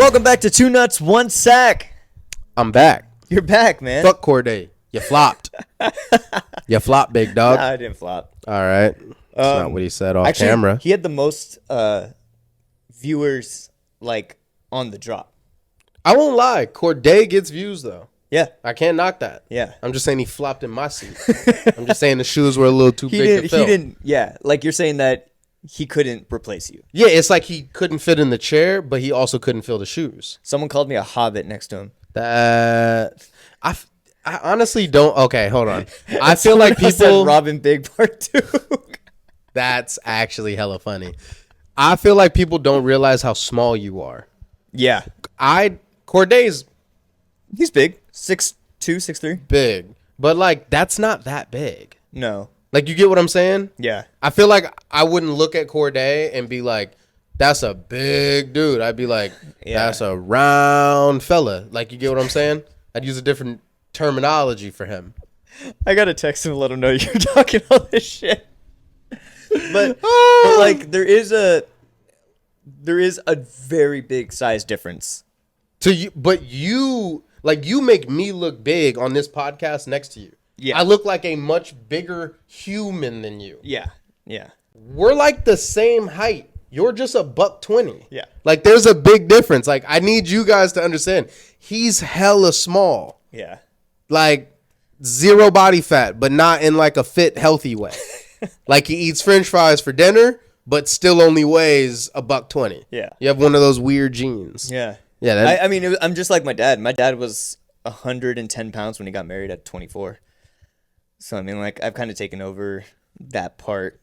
Welcome back to Two Nuts, One Sack. I'm back. You're back, man. Fuck Corday. You flopped. You flopped, big dog. Nah, I didn't flop. All right. That's not what he said off camera. He had the most viewers, like, on the drop. I won't lie. Corday gets views, though. Yeah. I can't knock that. Yeah. I'm just saying he flopped in my seat. I'm just saying the shoes were a little too big to fill. He didn't, yeah. Like, you're saying that he couldn't replace you. Yeah, it's like he couldn't fit in the chair, but he also couldn't fill the shoes. Someone called me a hobbit next to him. That... I honestly don't... Okay, hold on. I feel like people... said Robin Big Part 2. That's actually hella funny. I feel like people don't realize how small you are. Yeah. Corday's... He's big. 6'2", 6'3". Big. But, like, that's not that big. No. Like, you get what I'm saying? Yeah. I feel like I wouldn't look at Corday and be like, that's a big dude. I'd be like, that's a round fella. Like, you get what I'm saying? I'd use a different terminology for him. I got to text him and let him know you're talking all this shit. But like, there is a very big size difference. To you, but you make me look big on this podcast next to you. Yeah. I look like a much bigger human than you. Yeah. Yeah. We're like the same height. You're just a $120. Yeah. Like, there's a big difference. Like, I need you guys to understand. He's hella small. Yeah. Like, zero body fat, but not in like a fit, healthy way. Like, he eats French fries for dinner, but still only weighs a $120. Yeah. You have one of those weird genes. Yeah. Yeah. I mean, I'm just like my dad. My dad was 110 pounds when he got married at 24. So, I mean, like, I've kind of taken over that part.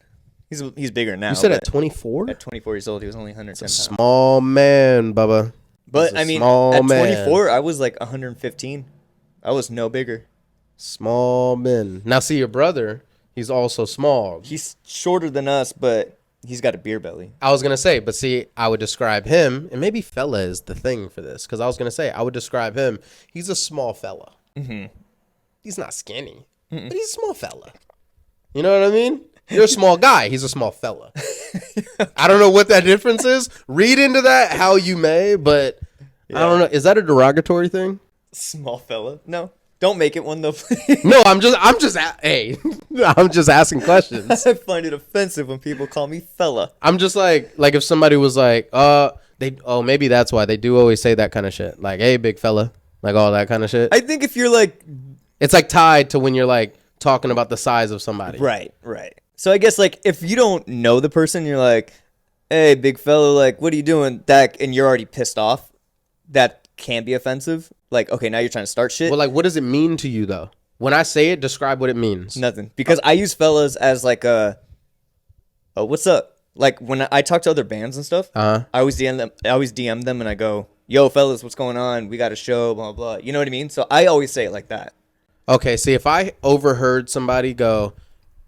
He's bigger now. You said at 24? At 24 years old, he was only 110 pounds. Small man, Bubba. But, I mean, at 24, I was like 115. I was no bigger. Small men. Now, see, your brother, he's also small. He's shorter than us, but he's got a beer belly. I was going to say, but see, I would describe him, and maybe fella is the thing for this, because I was going to say, I would describe him, he's a small fella. Mm-hmm. He's not skinny, but he's a small fella. You know what I mean? You're a small guy. He's a small fella. I don't know what that difference is. Read into that how you may, but I don't know. Is that a derogatory thing? Small fella? No. Don't make it one though, please. No, I'm just asking questions. I find it offensive when people call me fella. I'm just like if somebody was like, maybe that's why they do always say that kind of shit. Like, hey, big fella, like all that kind of shit. I think if you're like, it's like tied to when you're like talking about the size of somebody. Right. So I guess like if you don't know the person, you're like, hey, big fella, like, what are you doing? And you're already pissed off. That can be offensive. Like, okay, now you're trying to start shit. Well, like, what does it mean to you, though? When I say it, describe what it means. Nothing. Because I use fellas as like what's up? Like, when I talk to other bands and stuff, I always DM them and I go, yo, fellas, what's going on? We got a show, blah, blah, blah. You know what I mean? So I always say it like that. Okay, see, if I overheard somebody go,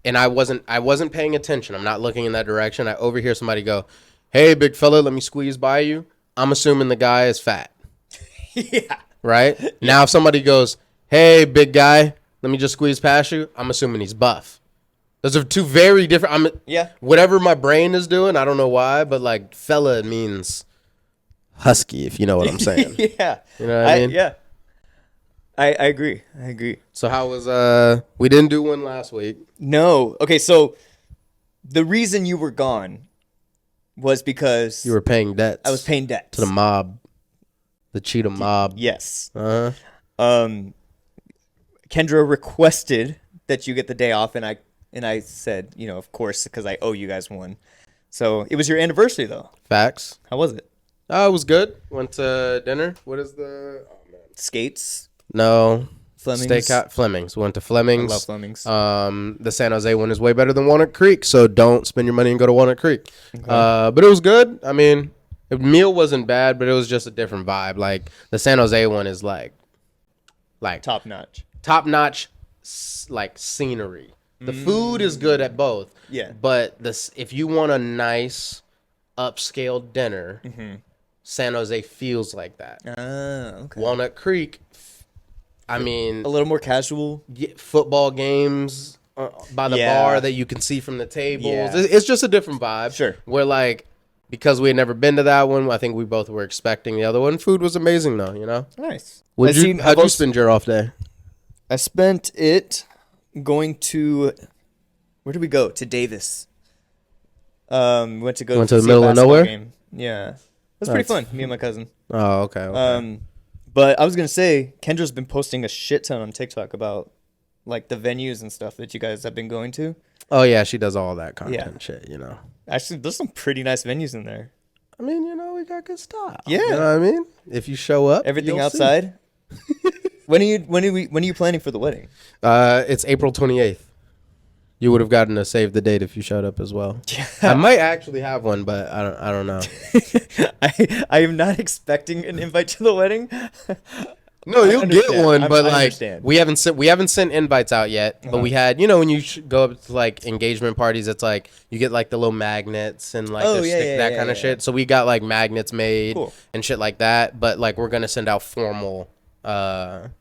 and I wasn't paying attention, I'm not looking in that direction, I overhear somebody go, hey, big fella, let me squeeze by you, I'm assuming the guy is fat. Yeah. Right? Yeah. Now, if somebody goes, hey, big guy, let me just squeeze past you, I'm assuming he's buff. Those are two very different... Whatever my brain is doing, I don't know why, but, like, fella means husky, if you know what I'm saying. Yeah. You know what I mean? Yeah. I agree. So how was... we didn't do one last week. No. Okay, so the reason you were gone was because... You were paying debts. I was paying debts. To the mob. The cheetah mob. Yes. Uh-huh. Kendra requested that you get the day off, and I said, you know, of course, because I owe you guys one. So it was your anniversary, though. Facts. How was it? It was good. Went to dinner. What is the... Oh, man. Skates? No. Fleming's? Steakhouse. Fleming's. Went to Fleming's. I love Fleming's. The San Jose one is way better than Walnut Creek, so don't spend your money and go to Walnut Creek. Okay. But it was good. I mean... The meal wasn't bad, but it was just a different vibe. Like, the San Jose one is like top notch, like scenery. The food is good at both. Yeah. But if you want a nice upscale dinner, San Jose feels like that. Okay. Walnut Creek, I mean, a little more casual. Football games by the bar that you can see from the tables. Yeah. It's just a different vibe. Sure. Where like because we had never been to that one, I think we both were expecting the other one. Food was amazing though, you know. Nice. How'd you spend your off day? I spent it going to, where did we go? To Davis. Went to the see a middle of basketball nowhere. game. Yeah, it was pretty fun. Me and my cousin. Oh, okay. But I was gonna say Kendra's been posting a shit ton on TikTok about like the venues and stuff that you guys have been going to. Oh yeah, she does all that content shit, you know. Actually, there's some pretty nice venues in there. I mean, you know, we got good stuff. Yeah, you know what I mean. If you show up, everything outside. When are you planning for the wedding? It's April 28th. You would have gotten a save the date if you showed up as well. Yeah. I might actually have one, but I don't know. I am not expecting an invite to the wedding. No, you'll get one, but like we haven't sent invites out yet. But we had, you know, when you go up to like engagement parties, it's like you get like the little magnets and like that kind of shit. So we got like magnets made and shit like that. But like we're gonna send out formal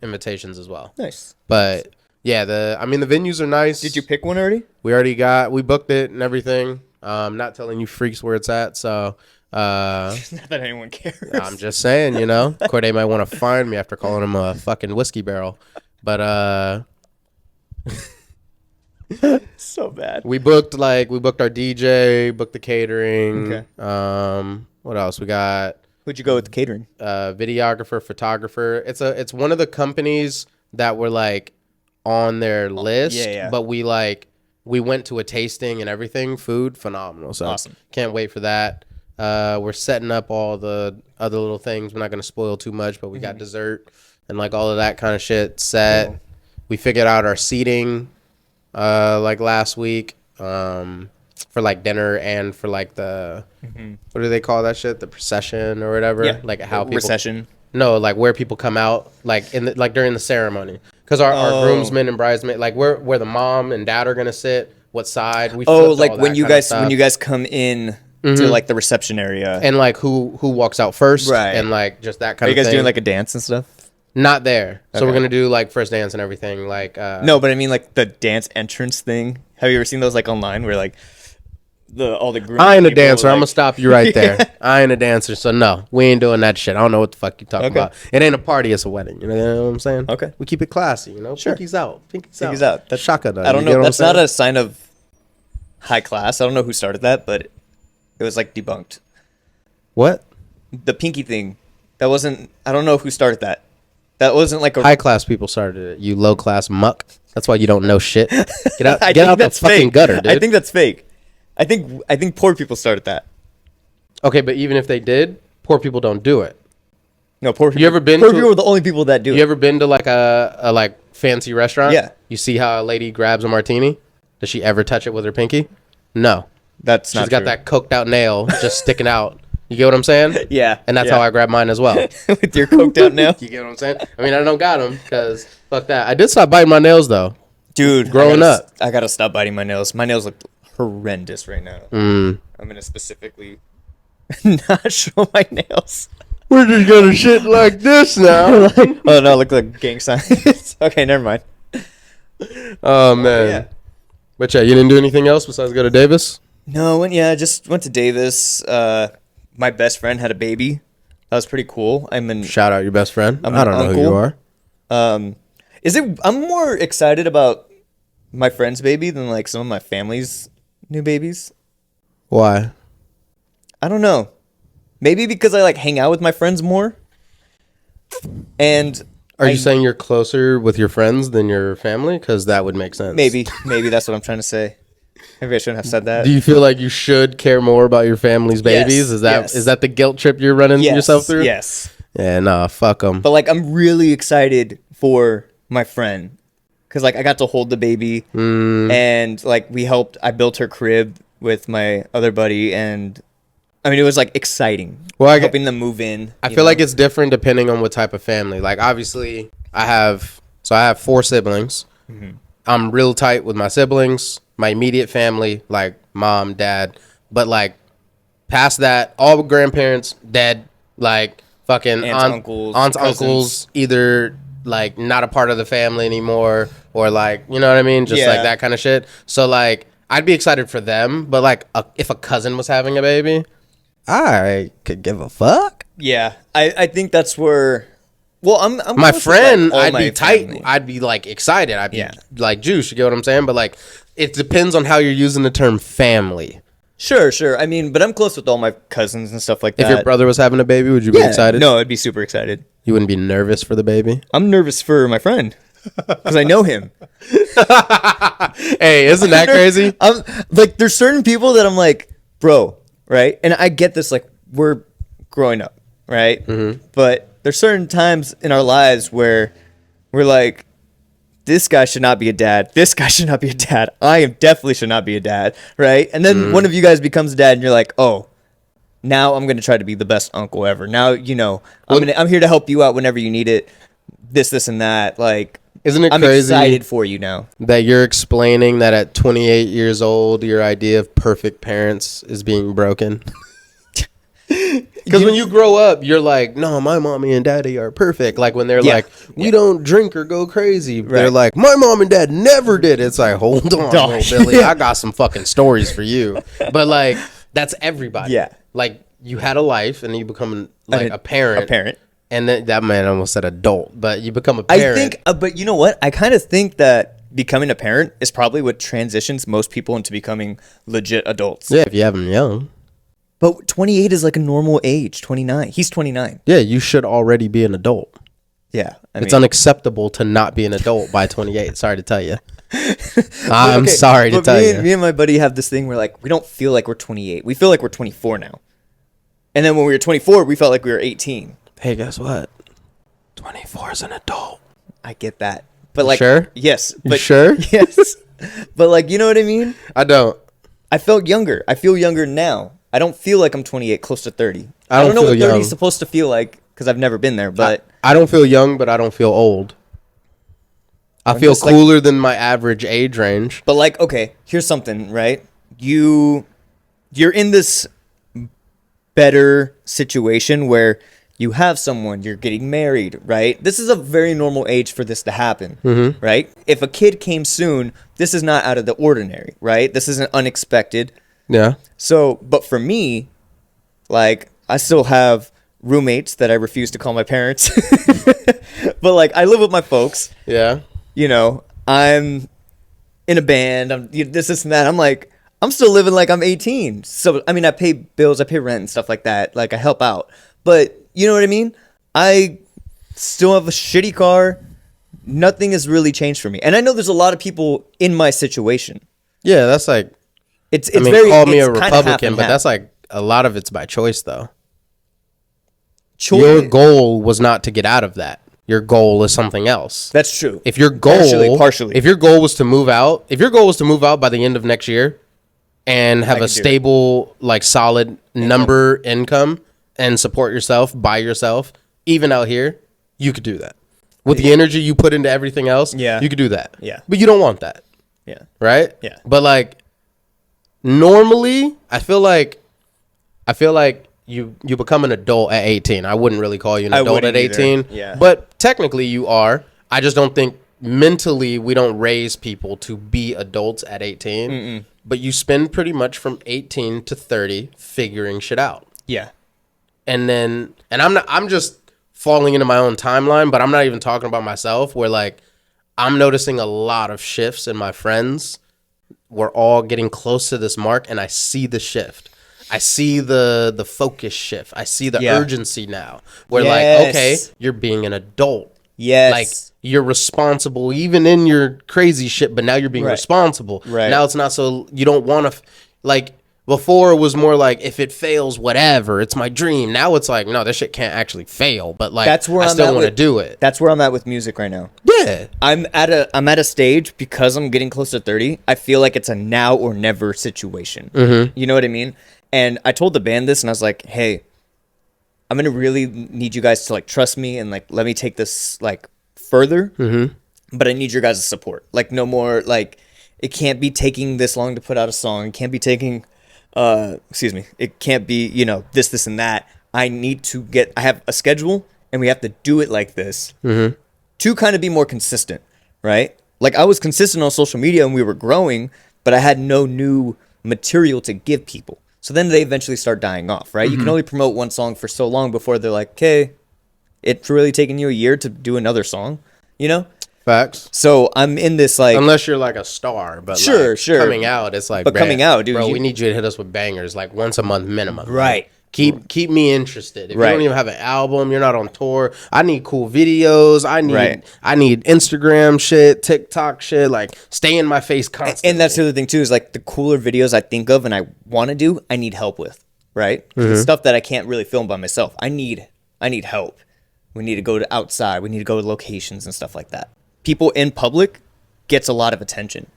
invitations as well. Nice. But yeah, the venues are nice. Did you pick one already? We booked it and everything. Not telling you freaks where it's at, so not that anyone cares. I'm just saying, you know, Corday might want to find me after calling him a fucking whiskey barrel. But so bad. We booked our DJ, booked the catering. Okay. What else? We got Who'd you go with the catering? Videographer, photographer. It's one of the companies that were like on their list. Yeah. But we went to a tasting and everything. Food, phenomenal. So awesome. Can't wait for that. We're setting up all the other little things. We're not going to spoil too much, but we got dessert and like all of that kind of shit set. Cool. We figured out our seating like last week for like dinner and for like the what do they call that shit? The procession or whatever. Yeah. Like how people recession. No, like where people come out like during the ceremony. Because our groomsmen and bridesmaids, like where the mom and dad are going to sit, what side. We like when you guys come in to like the reception area and like who walks out first, right? And like just that kind of thing. Are you guys doing like a dance and stuff? Not there. Okay. So we're gonna do like first dance and everything. Like no, but I mean like the dance entrance thing. Have you ever seen those like online where like all the groom I ain't a dancer. I'm gonna stop you right there. I ain't a dancer, so no, we ain't doing that shit. I don't know what the fuck you talking about. It ain't a party, it's a wedding. You know what I'm saying? Okay. We keep it classy. You know. Sure. Pinkies out. Pinkies out. That's shaka. I don't know. That's not a sign of high class. I don't know who started that, but it was like debunked. What? The pinky thing. That wasn't. I don't know who started that. That wasn't like a high class people started it. You low class muck. That's why you don't know shit. Get out. Get out the fucking gutter, dude. I think that's fake. I think poor people started that. Okay, but even if they did, poor people don't do it. No, poor people. You ever been? Poor people are the only people that do it. You ever been to like a like fancy restaurant? Yeah. You see how a lady grabs a martini? Does she ever touch it with her pinky? No. That's not She's got true. that coked out nail just sticking out. You get what I'm saying? Yeah. And that's how I grab mine as well. With your coked out nail? You get what I'm saying? I mean, I don't got them because fuck that. I did stop biting my nails though. Dude, growing up. I gotta stop biting my nails. My nails look horrendous right now. I'm gonna specifically not show my nails. We're just gonna shit like this now. Oh no, look like gang signs. Okay, never mind. Oh man. Yeah. But yeah, you didn't do anything else besides go to Davis? No, just went to Davis. My best friend had a baby. That was pretty cool. Shout out your best friend. I don't know who you are. I'm more excited about my friend's baby than like some of my family's new babies. Why? I don't know. Maybe because I like hang out with my friends more. And are you saying you're closer with your friends than your family? Because that would make sense. Maybe that's what I'm trying to say. Maybe I shouldn't have said that. Do you feel like you should care more about your family's babies? Yes, is that the guilt trip you're running yourself through? Yes. Yeah, nah, fuck them. But like, I'm really excited for my friend because like I got to hold the baby and like I built her crib with my other buddy, and I mean it was like exciting. Well, helping them move in. I feel like it's different depending on what type of family. Like obviously, I have 4 siblings. Mm-hmm. I'm real tight with my siblings. My immediate family, like mom, dad, but like past that, all grandparents dead, like fucking aunts, uncles, either like not a part of the family anymore, or like, you know what I mean, just like that kind of shit. So like, I'd be excited for them, but like if a cousin was having a baby, I could give a fuck. Yeah, I think that's where. Well, I'm my close with, friend. like, all I'd my be tight. family. I'd be like excited. I'd be Yeah. like juice. You get what I'm saying? But like, it depends on how you're using the term family. Sure. I mean, but I'm close with all my cousins and stuff like that. If your brother was having a baby, would you be excited? No, I'd be super excited. You wouldn't be nervous for the baby? I'm nervous for my friend because I know him. Hey, isn't that crazy? I'm like, there's certain people that I'm like, bro, right? And I get this, like, we're growing up, right? Mm-hmm. But there's certain times in our lives where we're like, this guy should not be a dad. This guy should not be a dad. Definitely should not be a dad, right? And then one of you guys becomes a dad, and you're like, oh, now I'm gonna try to be the best uncle ever. Now I'm here to help you out whenever you need it. This, and that. Like, isn't it I'm crazy excited for you now that you're explaining that at 28 years old, your idea of perfect parents is being broken? Because when you grow up, you're like, no, my mommy and daddy are perfect. Like when they're like, we don't drink or go crazy. Right. They're like, my mom and dad never did. It's like, hold on, little Billy. I got some fucking stories for you. But like, that's everybody. Yeah. Like you had a life and you become like a parent. A parent. And then that man almost said adult, but you become a parent. I think, but you know what? I kind of think that becoming a parent is probably what transitions most people into becoming legit adults. Yeah, if you have them young. But 28 is like a normal age. 29. He's 29. Yeah, you should already be an adult. Yeah. It's unacceptable to not be an adult by 28. Sorry to tell you. I'm sorry to tell you. Me and my buddy have this thing where like we don't feel like we're 28. We feel like we're 24 now. And then when we were 24, we felt like we were 18. Hey, guess what? 24 is an adult. I get that. But like, sure? Yes. But sure? Yes. But like, you know what I mean? I don't. I felt younger. I feel younger now. I don't feel like I'm 28, close to 30. I don't know feel what 30 young. is supposed to feel like because I've never been there. But I don't feel young, but I don't feel old. I feel cooler than my average age range. But like, okay, here's something, right? You're in this better situation where you have someone, you're getting married, right? This is a very normal age for this to happen, right? If a kid came soon, this is not out of the ordinary, right? This isn't unexpected. Yeah. So, but for me, like, I still have roommates that I refuse to call my parents. But like, I live with my folks. Yeah. You know, I'm in a band. I'm this and that. I'm like, I'm still living like I'm 18. So, I mean, I pay bills, I pay rent and stuff like that. Like, I help out. But, you know what I mean? I still have a shitty car. Nothing has really changed for me. And I know there's a lot of people in my situation. Yeah, that's like, It's I mean, very, call me it's a Republican, but that's like, a lot of it's by choice, though. Your goal was not to get out of that. Your goal is something else. That's true. If your goal, partially. If your goal was to move out, by the end of next year and have a stable, like solid number income and support yourself by yourself, even out here, you could do that. With the energy you put into everything else, you could do that. Yeah. But you don't want that. Yeah. Right? Yeah. But like normally, I feel like you become an adult at 18. I wouldn't really call you an adult at 18. Either. Yeah. But technically you are. I just don't think mentally we don't raise people to be adults at 18. Mm-mm. But you spend pretty much from 18 to 30 figuring shit out. Yeah. And I'm just falling into my own timeline, but I'm not even talking about myself where like I'm noticing a lot of shifts in my friends. We're all getting close to this mark and I see the shift. I see the focus shift. I see the urgency now. Where like, okay, you're being an adult. Yes. Like you're responsible even in your crazy shit, but now you're being responsible. Right. Now it's not so you don't want to like before it was more like if it fails, whatever. It's my dream. Now it's like, no, this shit can't actually fail. But like that's where I still want to do it. That's where I'm at with music right now. Yeah. I'm at a stage because I'm getting close to 30. I feel like it's a now or never situation. Mm-hmm. You know what I mean? And I told the band this and I was like, hey, I'm going to really need you guys to like trust me and like let me take this like further. Mm-hmm. But I need your guys' support. Like no more like it can't be taking this long to put out a song. It can't be taking it can't be, you know, this and that. I have a schedule and we have to do it like this to kind of be more consistent, right? Like I was consistent on social media and we were growing, but I had no new material to give people. So then they eventually start dying off, right? You can only promote one song for so long before they're like, okay, it's really taking you a year to do another song, you know? Facts. So I'm in this like, unless you're like a star, but Sure, like, sure. coming out, it's like, But coming out, dude, bro, you- we need you to hit us with bangers like once a month minimum. Right. Like, keep me interested. If Right. you don't even have an album, you're not on tour. I need cool videos. I need Instagram shit, TikTok shit. Like, stay in my face constantly. and that's the other thing too, is like the cooler videos I think of and I want to do, I need help with, right? The stuff that I can't really film by myself, I need help. We need to go to outside. We need to go to locations and stuff like that. People in public gets a lot of attention.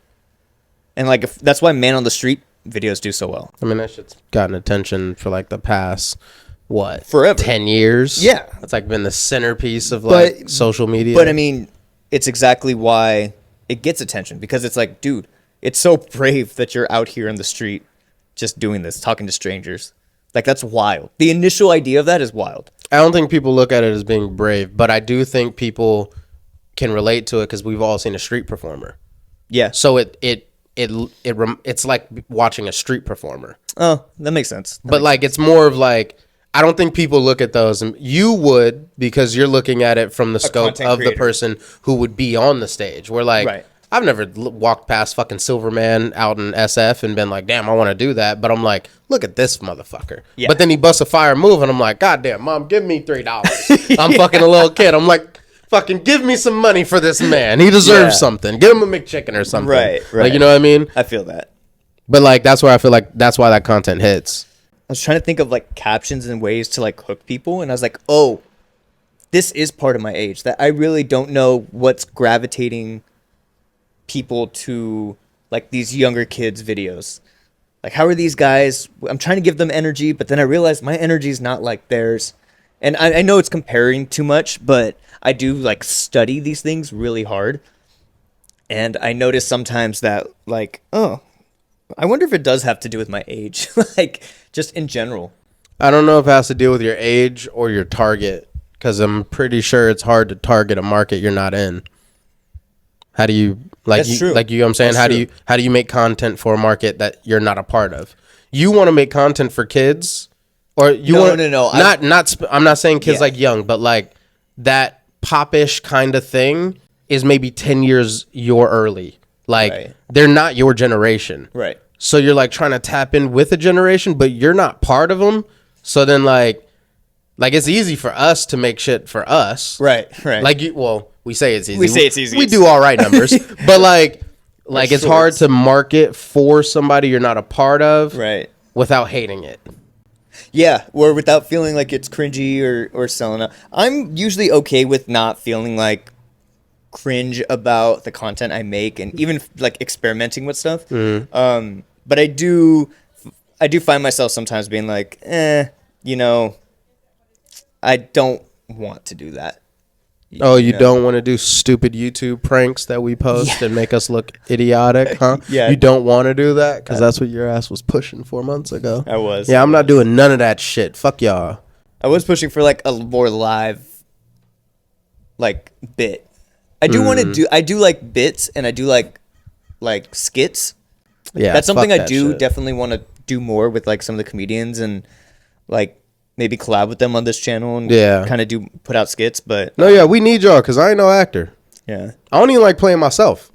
And like, that's why Man on the Street videos do so well. I mean, that shit's gotten attention for like the past, what? Forever. 10 years? Yeah. It's like been the centerpiece of like social media. But I mean, it's exactly why it gets attention, because it's like, dude, it's so brave that you're out here in the street just doing this, talking to strangers. Like, that's wild. The initial idea of that is wild. I don't think people look at it as being brave, but I do think people can relate to it because we've all seen a street performer. Yeah. So it's like watching a street performer. Oh, that makes sense. But like, it's more of like, I don't think people look at those, and you would, because you're looking at it from the scope content of creator. the person who would be on the stage. We're like, Right. I've never walked past fucking Silverman out in SF and been like, damn, I want to do that. But I'm like, look at this motherfucker. Yeah. But then he busts a fire move, and I'm like, God damn, Mom, give me $3. I'm fucking a little kid. I'm like, fucking give me some money for this man. He deserves Yeah. something. Give him a McChicken or something. Right. Like, you know what I mean? I feel that. But like, that's where I feel like that's why that content hits. I was trying to think of like captions and ways to like hook people, and I was like, oh, this is part of my age, that I really don't know what's gravitating people to like these younger kids videos. Like, how are these guys? I'm trying to give them energy, but then I realize my energy is not like theirs. And I know it's comparing too much, but I do like study these things really hard. And I notice sometimes that like, oh, I wonder if it does have to do with my age, like just in general. I don't know if it has to deal with your age or your target, because I'm pretty sure it's hard to target a market you're not in. How do you like? That's true. Like, you know what I'm saying? That's How do you make content for a market that you're not a part of? You want to make content for kids, or you No, want no. I'm not saying kids Yeah. like young, but like that popish kind of thing is maybe 10 years your early. Like, Right. they're not your generation. Right. So you're like trying to tap in with a generation, but you're not part of them. So then like it's easy for us to make shit for us. Right. Like, we say it's easy. We say it's easy. We do all right numbers. But like it's hard shorts. to market for somebody you're not a part of. Right. Without hating it. Yeah, or without feeling like it's cringy or selling out. I'm usually okay with not feeling like cringe about the content I make, and even like experimenting with stuff. But I do find myself sometimes being like, you know, I don't want to do that. Oh, you know? don't want to do stupid YouTube pranks that we post and make us look idiotic, huh? Yeah. You don't want to do that? Because that's what your ass was pushing 4 months ago. I was. Yeah, I'm not doing none of that shit. Fuck y'all. I was pushing for like a more live, like bit. I do want to do. I do like bits, and I do like skits. Yeah, That's something fuck I that do shit. definitely want to do more with like some of the comedians, and like maybe collab with them on this channel and kind of put out skits. But No, yeah, we need y'all because I ain't no actor. yeah, I don't even like playing myself.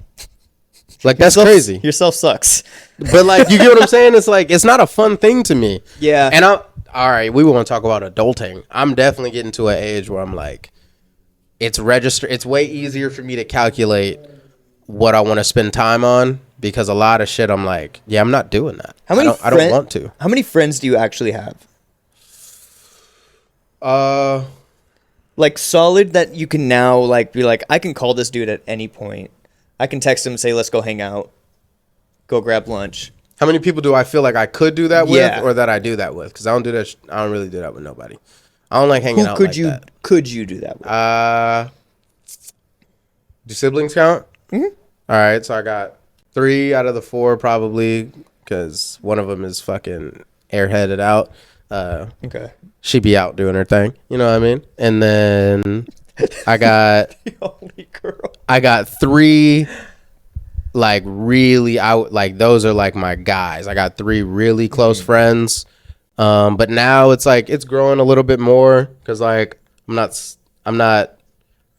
Like, that's crazy. Yourself sucks. But like, you get what I'm saying? It's like, it's not a fun thing to me. Yeah. And all right, we want to talk about adulting. I'm definitely getting to an age where I'm like, it's way easier for me to calculate what I want to spend time on, because a lot of shit I'm like, yeah, I'm not doing that. I don't want to. How many friends do you actually have? Like solid that you can now like be like, I can call this dude at any point. I can text him and say, let's go hang out, go grab lunch. How many people do I feel like I could do that with, Yeah. or that I do that with? Because I don't do that. I don't really do that with nobody. I don't like hanging out Who like that. could you do that with? Do siblings count? Mm-hmm. All right, so I got 3 out of the 4 probably, because one of them is fucking airheaded out. Okay. She be out doing her thing, you know what I mean? And then I got The only girl. I got 3 like really, like those are like my guys. I got 3 really close friends. But now it's like it's growing a little bit more because like I'm not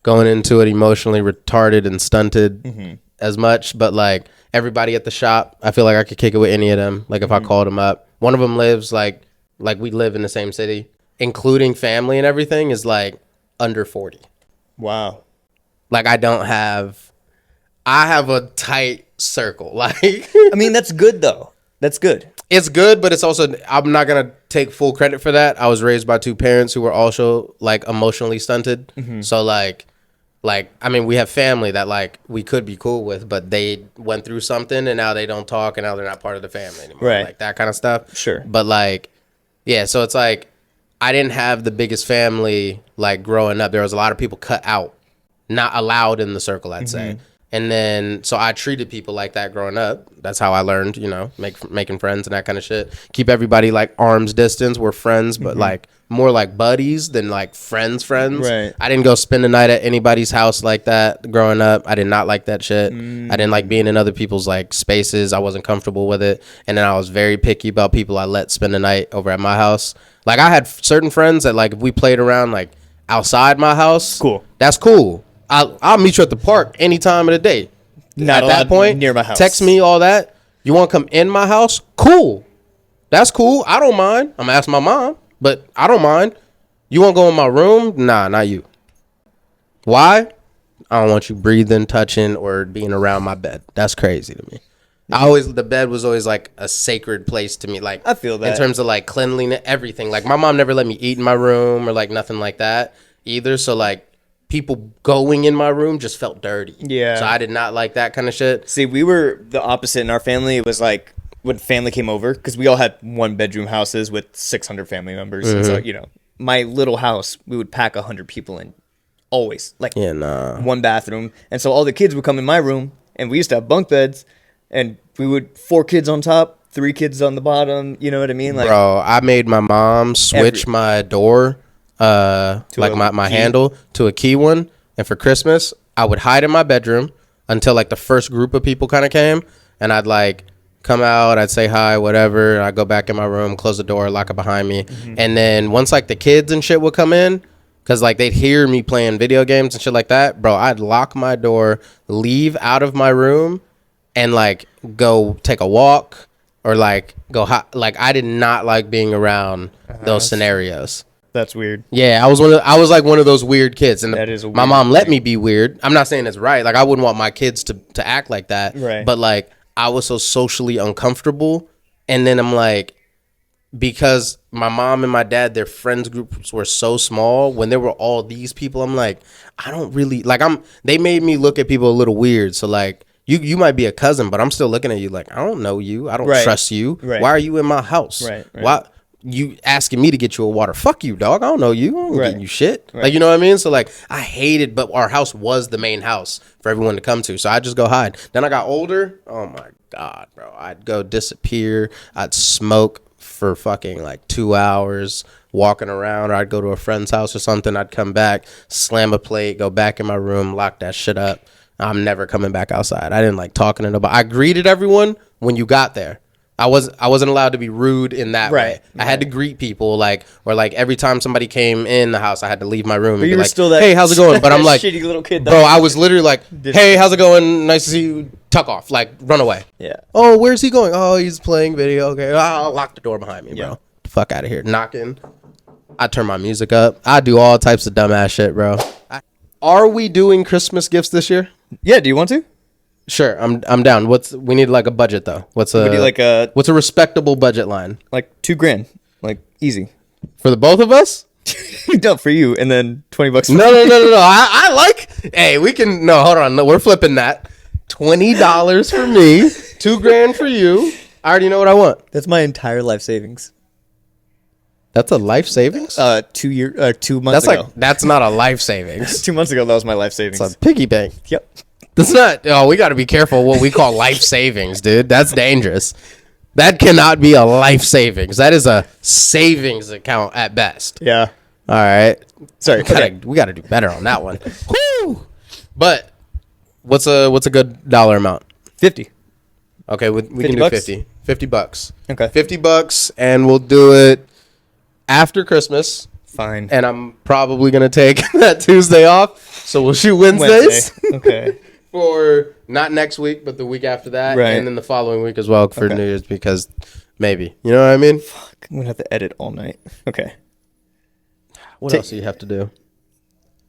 going into it emotionally retarded and stunted as much. But like everybody at the shop, I feel like I could kick it with any of them. Like if I called them up, one of them lives like we live in the same city, including family and everything, is like under 40. Wow. Like I have a tight circle. Like I mean, that's good though. That's good. It's good, but it's also, I'm not going to take full credit for that. I was raised by 2 parents who were also like emotionally stunted. So like, I mean, we have family that like we could be cool with, but they went through something and now they don't talk and now they're not part of the family anymore. Right. Like that kind of stuff. Sure. But like, yeah, so it's like, I didn't have the biggest family like growing up. There was a lot of people cut out, not allowed in the circle, I'd say. And then, so I treated people like that growing up. That's how I learned, you know, making friends and that kind of shit. Keep everybody like arm's distance. We're friends, but like more like buddies than like friends. Right. I didn't go spend the night at anybody's house like that growing up. I did not like that shit. I didn't like being in other people's like spaces. I wasn't comfortable with it. And then I was very picky about people I let spend the night over at my house. Like I had certain friends that like if we played around like outside my house, cool. That's cool. I'll meet you at the park any time of the day. Not at that point, near my house. Text me all that. You want to come in my house? Cool. That's cool. I don't mind. I'm asking my mom, but I don't mind. You want to go in my room? Nah, not you. Why? I don't want you breathing, touching, or being around my bed. That's crazy to me. The bed was always like a sacred place to me. Like I feel that in terms of like cleanliness, everything. Like my mom never let me eat in my room or like nothing like that either. So like people going in my room just felt dirty. Yeah. So I did not like that kind of shit. See, we were the opposite in our family. It was like when family came over, because we all had 1-bedroom houses with 600 family members. And so, you know, my little house, we would pack 100 people in always. Like 1 bathroom. And so all the kids would come in my room, and we used to have bunk beds, and we would 4 kids on top, 3 kids on the bottom. You know what I mean? Like, bro, I made my mom switch my door, like my handle to a key one. And for Christmas, I would hide in my bedroom until like the first group of people kind of came, and I'd like come out, I'd say hi, whatever. I'd go back in my room, close the door, lock it behind me. And then once like the kids and shit would come in, because like they'd hear me playing video games and shit like that, bro, I'd lock my door, leave out of my room, and like go take a walk or like go like I did not like being around those scenarios. that's weird. Yeah, I was like one of those weird kids, and That is a weird my mom let me be weird. I'm not saying it's right. Like I wouldn't want my kids to act like that. Right. But like I was so socially uncomfortable, and then I'm like, because my mom and my dad, their friends groups were so small. When there were all these people, I'm like, I don't really like. They made me look at people a little weird. So like, you might be a cousin, but I'm still looking at you like I don't know you. I don't trust you. Right. Why are you in my house? Right. Why? You asking me to get you a water? Fuck you, dog. I don't know you. I don't getting you shit. Right. Like, you know what I mean? So like, I hated, but our house was the main house for everyone to come to. So I just go hide. Then I got older. Oh my God, bro. I'd go disappear. I'd smoke for fucking like 2 hours walking around, or I'd go to a friend's house or something. I'd come back, slam a plate, go back in my room, lock that shit up. I'm never coming back outside. I didn't like talking to nobody. I greeted everyone when you got there. I wasn't allowed to be rude in that way. I had to greet people, like, or like every time somebody came in the house, I had to leave my room and be like, still that, hey, how's it going? But I'm like, shitty little kid, bro, I was literally like, hey, how's it going? Nice to see you. Tuck off, like, run away. Yeah. Oh, where's he going? Oh, he's playing video. Okay, I'll lock the door behind me, bro. Fuck out of here. Knocking. I turn my music up. I do all types of dumbass shit, bro. Are we doing Christmas gifts this year? Yeah. Do you want to? Sure, I'm down. We need like a budget though. What's a respectable budget line? Like $2,000, like easy for the both of us. No, for you, and then $20. No. I like. Hey, we can. No, hold on. No, we're flipping that. $20 for me, $2,000 for you. I already know what I want. That's my entire life savings. That's a life savings. 2 months ago. That's not a life savings. 2 months ago, that was my life savings. It's a piggy bank. Yep. That's not. Oh, we got to be careful what we call life savings, dude. That's dangerous. That cannot be a life savings. That is a savings account at best. Yeah. All right. Sorry. We got to do better on that one. Woo! But what's a good dollar amount? 50. Okay, we can do bucks? 50. $50. Okay. $50, and we'll do it after Christmas. Fine. And I'm probably gonna take that Tuesday off, so we'll shoot Wednesdays. Okay. For not next week, but the week after that, Right. and then the following week as well for New Year's, because maybe, you know what I mean. Fuck, I'm gonna have to edit all night. Okay. What else do you have to do?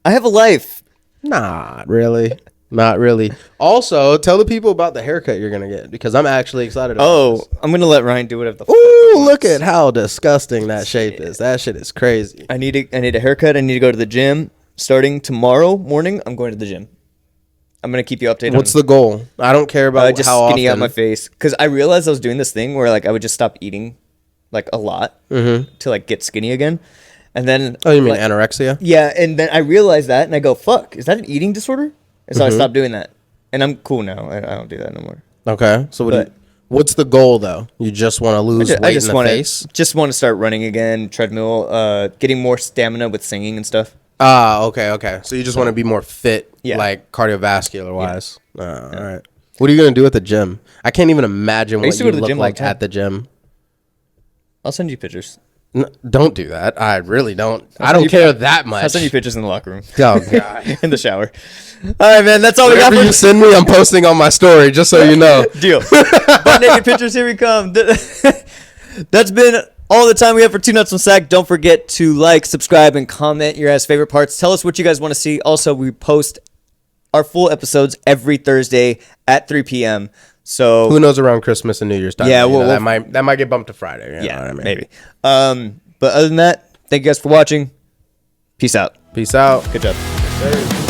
I have a life. Not really. Not really. Also, tell the people about the haircut you're gonna get, because I'm actually excited about this. I'm gonna let Ryan do whatever the fuck Ooh, he look wants. at how disgusting that shape is. That shit is crazy. I need a haircut. I need to go to the gym. Starting tomorrow morning, I'm going to the gym. I'm gonna keep you updated. What's the goal? I don't care about just how skinny often. out my face, because I realized I was doing this thing where like I would just stop eating like a lot to like get skinny again, and then Oh, you mean like, anorexia? yeah, and then I realized that, and I go, "Fuck, is that an eating disorder?" And so I stopped doing that, and I'm cool now. I don't do that no more. Okay. So But- what's the goal though? You just want to lose I weight just in the want face? to start running again, treadmill, getting more stamina with singing and stuff. Ah, okay. So you just want to be more fit, Yeah. like cardiovascular wise. All right. What are you gonna do at the gym? I can't even imagine what used to you go to the look gym all the like time. at the gym. I'll send you pictures. Don't do that. I really don't. I send don't you- care that much. I'll send you pictures in the locker room, Oh god. in the shower. All right, man. That's all we got Whatever for you send me, I'm posting on my story, just so you know. Deal. Butt naked pictures. Here we come. That's been all the time we have for Two Nuts on Sack. Don't forget to like, subscribe, and comment your guys' favorite parts. Tell us what you guys want to see. Also, we post our full episodes every Thursday at 3 p.m. So Who knows around Christmas and New Year's time? Yeah, you know, we'll- that might get bumped to Friday. You know what I mean? maybe. But other than that, thank you guys for watching. Peace out. Peace out. Good job. Yes, sir.